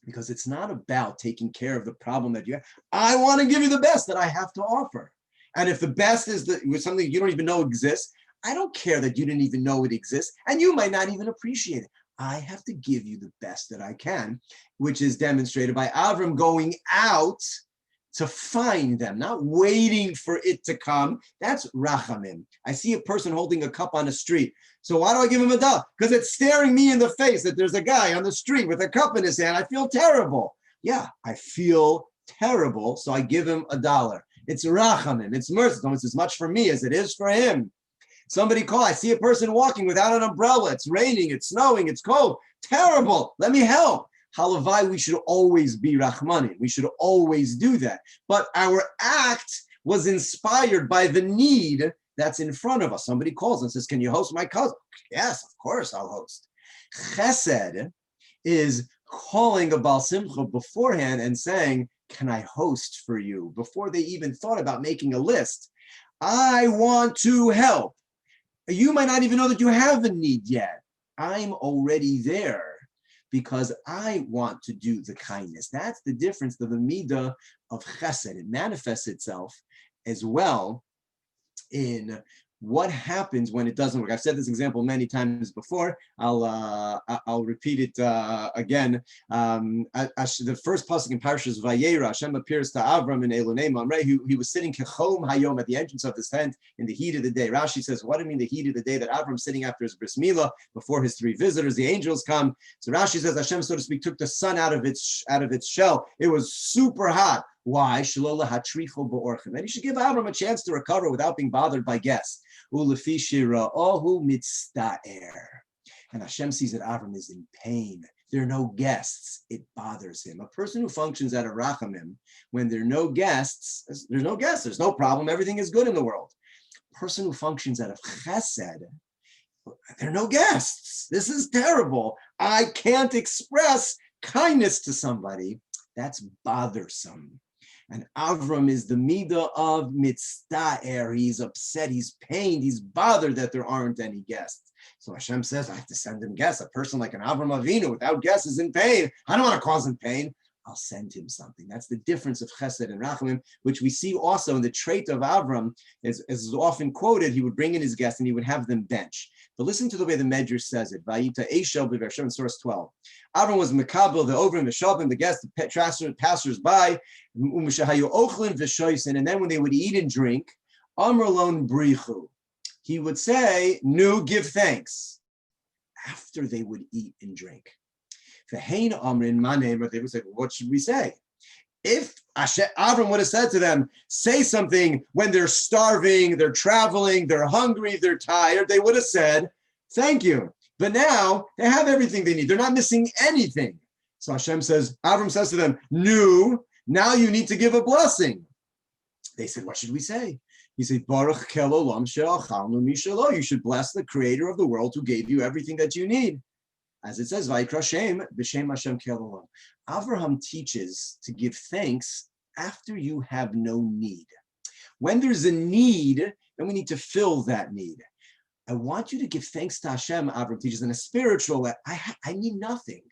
because it's not about taking care of the problem that you have. I want to give you the best that I have to offer. And if the best is something you don't even know exists, I don't care that you didn't even know it exists, and you might not even appreciate it. I have to give you the best that I can, which is demonstrated by Avram going out to find them, not waiting for it to come. That's rachamim. I see a person holding a cup on the street. So why do I give him $1? Because it's staring me in the face that there's a guy on the street with a cup in his hand. I feel terrible. Yeah, I feel terrible, so I give him $1. It's rachamim. It's mercy. It's as much for me as it is for him. Somebody call, I see a person walking without an umbrella. It's raining, it's snowing, it's cold. Terrible. Let me help. Halavai, we should always be Rahmanim. We should always do that. But our act was inspired by the need that's in front of us. Somebody calls and says, can you host my cousin? Yes, of course I'll host. Chesed is calling a Baal Simcha beforehand and saying, can I host for you? Before they even thought about making a list. I want to help. You might not even know that you have a need yet. I'm already there because I want to do the kindness. That's the difference of the midah of chesed. It manifests itself as well in what happens when it doesn't work. I've said this example many times before. I'll repeat it again. The first pasuk in Parsha is Vayera. Hashem appears to Avram in Elonei Mamre. He was sitting kechom hayom at the entrance of his tent in the heat of the day. Rashi says, what do you mean the heat of the day? That Avram's sitting after his bris milah before his 3 visitors. The angels come. So Rashi says Hashem, so to speak, took the sun out of its shell. It was super hot. Why? Then he should give Avram a chance to recover without being bothered by guests. And Hashem sees that Avram is in pain. There are no guests. It bothers him. A person who functions out of rachamim, when there are no guests, there's no problem. Everything is good in the world. A person who functions out of chesed, there are no guests. This is terrible. I can't express kindness to somebody. That's bothersome. And Avram is the midah of mitzta'er. He's upset, he's pained, he's bothered that there aren't any guests. So Hashem says, I have to send him guests. A person like an Avram Avinu without guests is in pain. I don't want to cause him pain. I'll send him something. That's the difference of chesed and rachamim, which we see also in the trait of Avram, as is often quoted. He would bring in his guests and he would have them bench. But listen to the way the Medrash says it. Vayita Eishel b'Bershem in source 12. Avram was mekabel the ovrim v'shavim, the guests, the passers-by, umeshahayu ochlin v'shoysin, and then when they would eat and drink, amrlon brichu, he would say, "Nu, give thanks." After they would eat and drink. V'hein amrin maneim, they would say, what should we say? If Avram would have said to them, say something when they're starving, they're traveling, they're hungry, they're tired, they would have said, thank you. But now they have everything they need. They're not missing anything. So Avram says to them, no, now you need to give a blessing. They said, what should we say? He said, Baruch kel olam she'achalnu mishalo. You should bless the creator of the world who gave you everything that you need. As it says, Vayikra Shem, B'Shem Hashem kel olam. Avraham teaches to give thanks after you have no need. When there's a need, then we need to fill that need. I want you to give thanks to Hashem, Avraham teaches, in a spiritual way. I need nothing.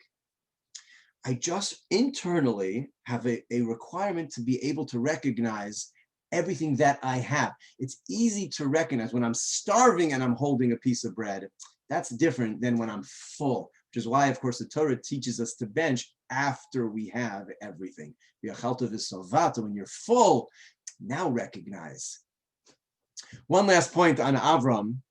I just internally have a requirement to be able to recognize everything that I have. It's easy to recognize when I'm starving and I'm holding a piece of bread. That's different than when I'm full, which is why, of course, the Torah teaches us to bench after we have everything. When you're full, now recognize. One last point on Avram.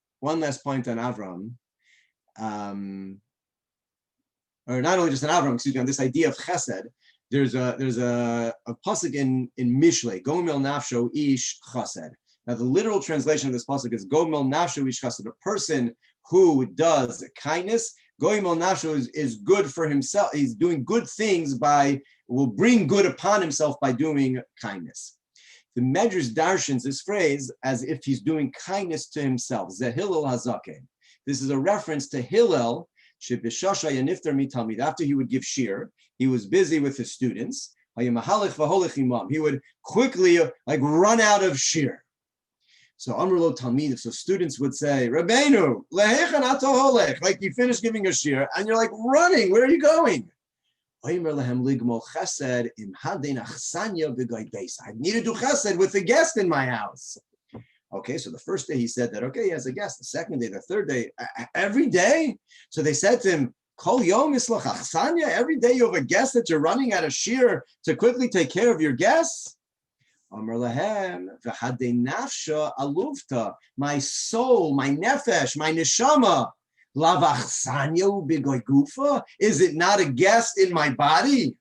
Or not only just an Avram, excuse me, on this idea of chesed. There's a pasuk in Mishlei, Gomel Nafsho Ish Chesed. Now the literal translation of this pasuk is Gomel Nafsho Ish Chesed. A person who does kindness, Gomel Nafsho is good for himself. He's doing good things will bring good upon himself by doing kindness. The Medrash darshans this phrase as if he's doing kindness to himself. Zehillel Hazaken. This is a reference to Hillel. After he would give shiur, he was busy with his students. He would quickly run out of shiur. So Amrlo Talmid, so students would say, Rabbeinu, like you finished giving a shiur and you're like running, where are you going? I need to do chesed with a guest in my house. Okay, so the first day he said that, okay, he has a guest. The second day, the third day, every day. So they said to him, Kol yom islach achsanya, every day you have a guest that you're running out of shiur to quickly take care of your guests. Amar lahem, v'hadei nafsha aluvta, my soul, my nefesh, my neshama, lav achsanya u'bigoy gufa, is it not a guest in my body?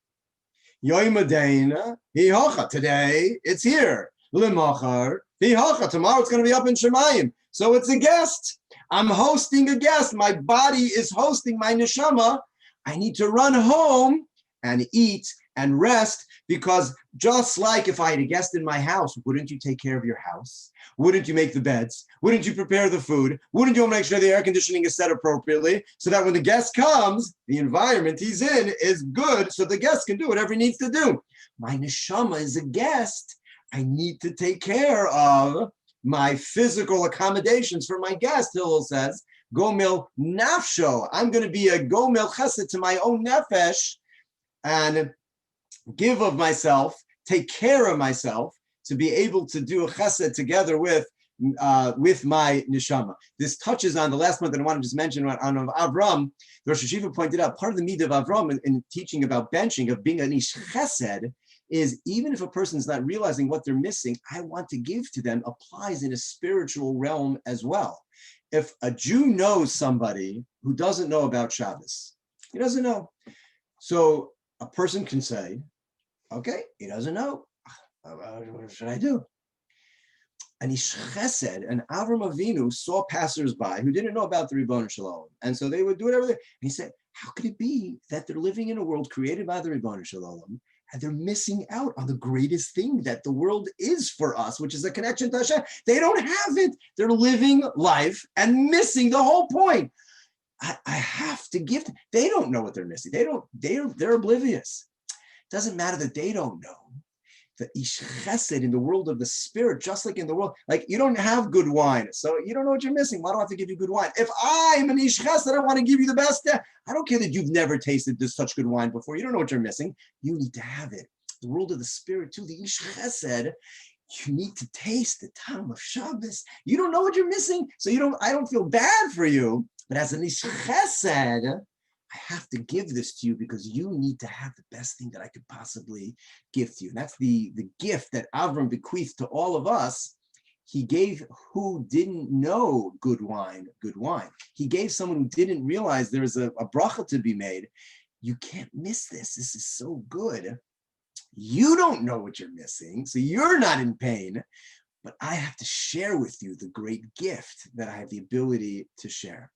Yoim adeina, hihocha, today it's here. Limachar, tomorrow it's going to be up in Shemayim. So it's a guest. I'm hosting a guest. My body is hosting my neshama. I need to run home and eat and rest, because just like if I had a guest in my house, wouldn't you take care of your house? Wouldn't you make the beds? Wouldn't you prepare the food? Wouldn't you make sure the air conditioning is set appropriately so that when the guest comes, the environment he's in is good so the guest can do whatever he needs to do? My neshama is a guest. I need to take care of my physical accommodations for my guest, Hillel says. Gomel nafsho. I'm going to be a gomel chesed to my own nefesh and give of myself, take care of myself to be able to do a chesed together with my neshama. This touches on the last point that I want to just mention on Avram. The Rosh Yeshiva pointed out part of the midah of Avram in teaching about benching, of being an ish chesed, is even if a person's not realizing what they're missing, I want to give to them applies in a spiritual realm as well. If a Jew knows somebody who doesn't know about Shabbos, he doesn't know. So a person can say, okay, he doesn't know. What should I do? And Ish Chesed and Avram Avinu saw passersby who didn't know about the Ribono Shel Olam. And so they would do whatever. And he said, how could it be that they're living in a world created by the Ribono Shel Olam and they're missing out on the greatest thing that the world is for us, which is a connection to Hashem? They don't have it. They're living life and missing the whole point. I have to give them. They don't know what they're missing. They're oblivious. It doesn't matter that they don't know. The ish chesed in the world of the spirit, just like in the world, like you don't have good wine, so you don't know what you're missing. Why do I have to give you good wine? If I'm an ish chesed, I want to give you the best. I don't care that you've never tasted this such good wine before. You don't know what you're missing. You need to have it. The world of the spirit too, the ish chesed, you need to taste the time of Shabbos. You don't know what you're missing, so I don't feel bad for you. But as an ish chesed, I have to give this to you because you need to have the best thing that I could possibly give to you. And that's the gift that Avram bequeathed to all of us. He gave who didn't know good wine. He gave someone who didn't realize there was a bracha to be made. You can't miss this. This is so good. You don't know what you're missing, so you're not in pain. But I have to share with you the great gift that I have the ability to share.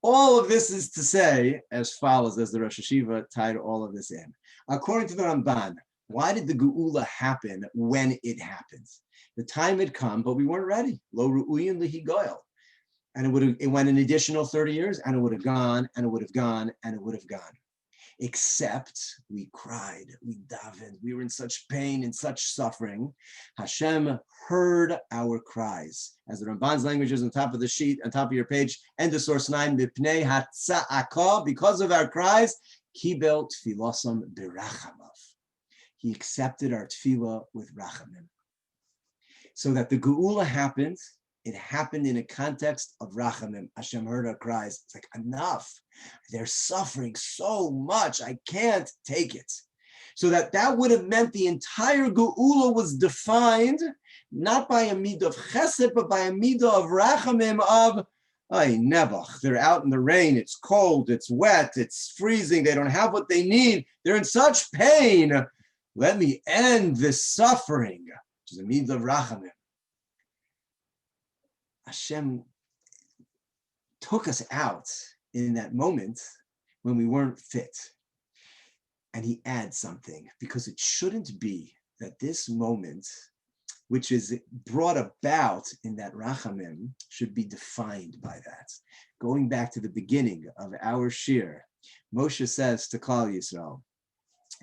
All of this is to say as follows, as the Rosh Yeshiva tied all of this in. According to the Ramban, why did the Geula happen when it happens? The time had come, but we weren't ready. Lo ru'uyin lihi goyal. And it went an additional 30 years, and it would have gone, and it would have gone, and it would have gone. Except we cried, we davened, we were in such pain and such suffering. Hashem heard our cries. As the Ramban's language is on top of the sheet, on top of your page, end of source 9, Mipnei hatza'aka, because of our cries, Kibel tfilosam berachamav. He accepted our tefillah with rachamim. So that the geula happened, it happened in a context of rachamim. Hashem heard our cries. It's like, enough. They're suffering so much. I can't take it. So that would have meant the entire geula was defined not by a midah of chesed, but by a midah of rachamim of nebuch. They're out in the rain. It's cold. It's wet. It's freezing. They don't have what they need. They're in such pain. Let me end this suffering, which is a midah of rachamim. Hashem took us out in that moment when we weren't fit. And he adds something, because it shouldn't be that this moment, which is brought about in that rachamim, should be defined by that. Going back to the beginning of our shir, Moshe says to Klal Yisrael,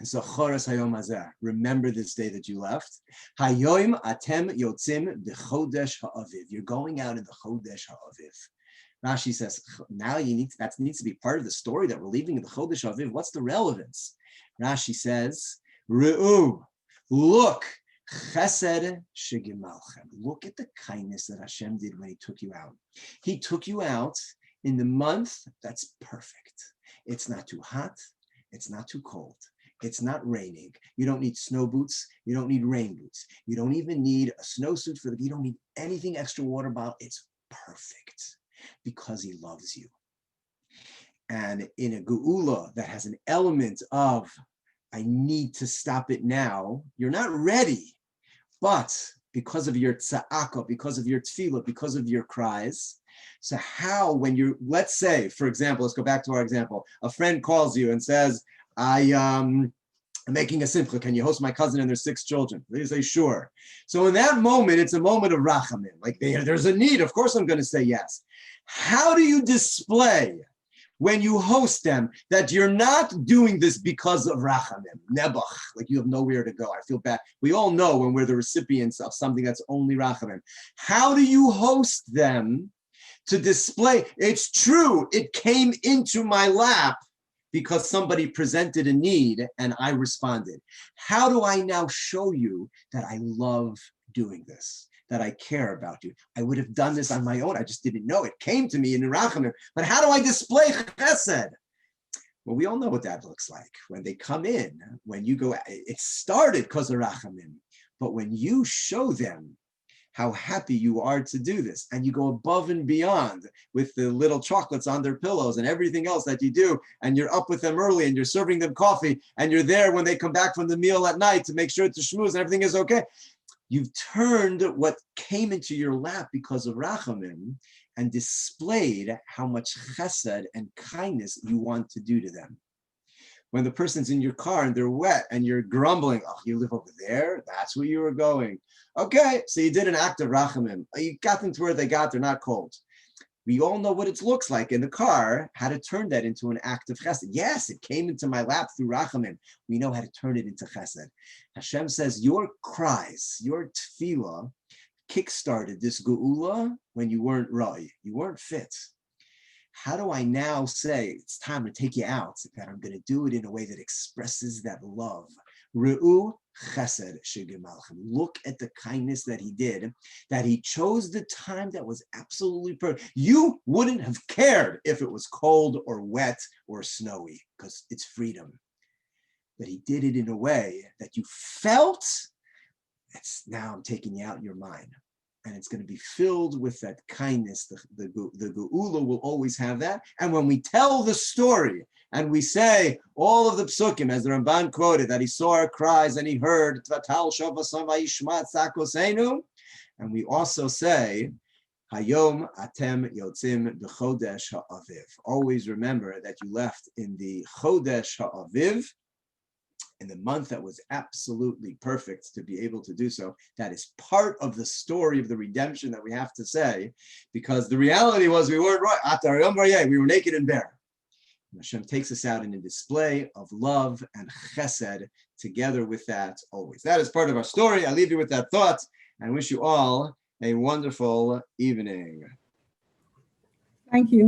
so choras hayom hazeh, remember this day that you left. Hayom atem yotzim b'chodesh ha'aviv. You're going out in the chodesh ha'aviv. Rashi says, now that needs to be part of the story that we're leaving in the chodesh ha'aviv. What's the relevance? Rashi says, Re'u, look, chesed shegimalchem. Look at the kindness that Hashem did when he took you out. He took you out in the month that's perfect. It's not too hot. It's not too cold. It's not raining. You don't need snow boots. You don't need rain boots. You don't even need a snowsuit you don't need anything extra water bottle. It's perfect because he loves you. And in a geula that has an element of, I need to stop it now, you're not ready. But because of your tza'aka, because of your tefillah, because of your cries, so how, when you're, let's say, for example, let's go back to our example, a friend calls you and says, I'm making a simcha. Can you host my cousin and their 6 children? They say, sure. So in that moment, it's a moment of rachamim. Like there's a need. Of course, I'm going to say yes. How do you display when you host them that you're not doing this because of rachamim, nebuch, like you have nowhere to go? I feel bad. We all know when we're the recipients of something that's only rachamim. How do you host them to display? It's true. It came into my lap because somebody presented a need and I responded. How do I now show you that I love doing this, that I care about you? I would have done this on my own. I just didn't know. It came to me in rachamim. But how do I display chesed? Well, we all know what that looks like. When they come in, when you go, it started because of rachamim. But when you show them how happy you are to do this, and you go above and beyond with the little chocolates on their pillows and everything else that you do, and you're up with them early and you're serving them coffee, and you're there when they come back from the meal at night to make sure to shmooze and everything is okay. You've turned what came into your lap because of rachamim and displayed how much chesed and kindness you want to do to them. When the person's in your car and they're wet and you're grumbling, oh, you live over there? That's where you were going. Okay, so you did an act of rachamim. You got them to where they got, they're not cold. We all know what it looks like in the car, how to turn that into an act of chesed. Yes, it came into my lap through rachamim. We know how to turn it into chesed. Hashem says your cries, your tefillah, kickstarted this geula when you weren't right, you weren't fit. How do I now say it's time to take you out, that I'm going to do it in a way that expresses that love? Re'u chesed shegimalchem. Look at the kindness that he did, that he chose the time that was absolutely perfect. You wouldn't have cared if it was cold or wet or snowy, because it's freedom. But he did it in a way that you felt, now I'm taking you out in your mind. And it's going to be filled with that kindness. The geula will always have that. And when we tell the story and we say all of the psukim, as the Ramban quoted, that he saw our cries and he heard, and we also say, Hayom atem yotzim b'chodesh ha'aviv. Always remember that you left in the chodesh ha'aviv, in the month that was absolutely perfect to be able to do so. That is part of the story of the redemption that we have to say, because the reality was we weren't right. We were naked and bare. And Hashem takes us out in a display of love and chesed together with that always. That is part of our story. I leave you with that thought and wish you all a wonderful evening. Thank you.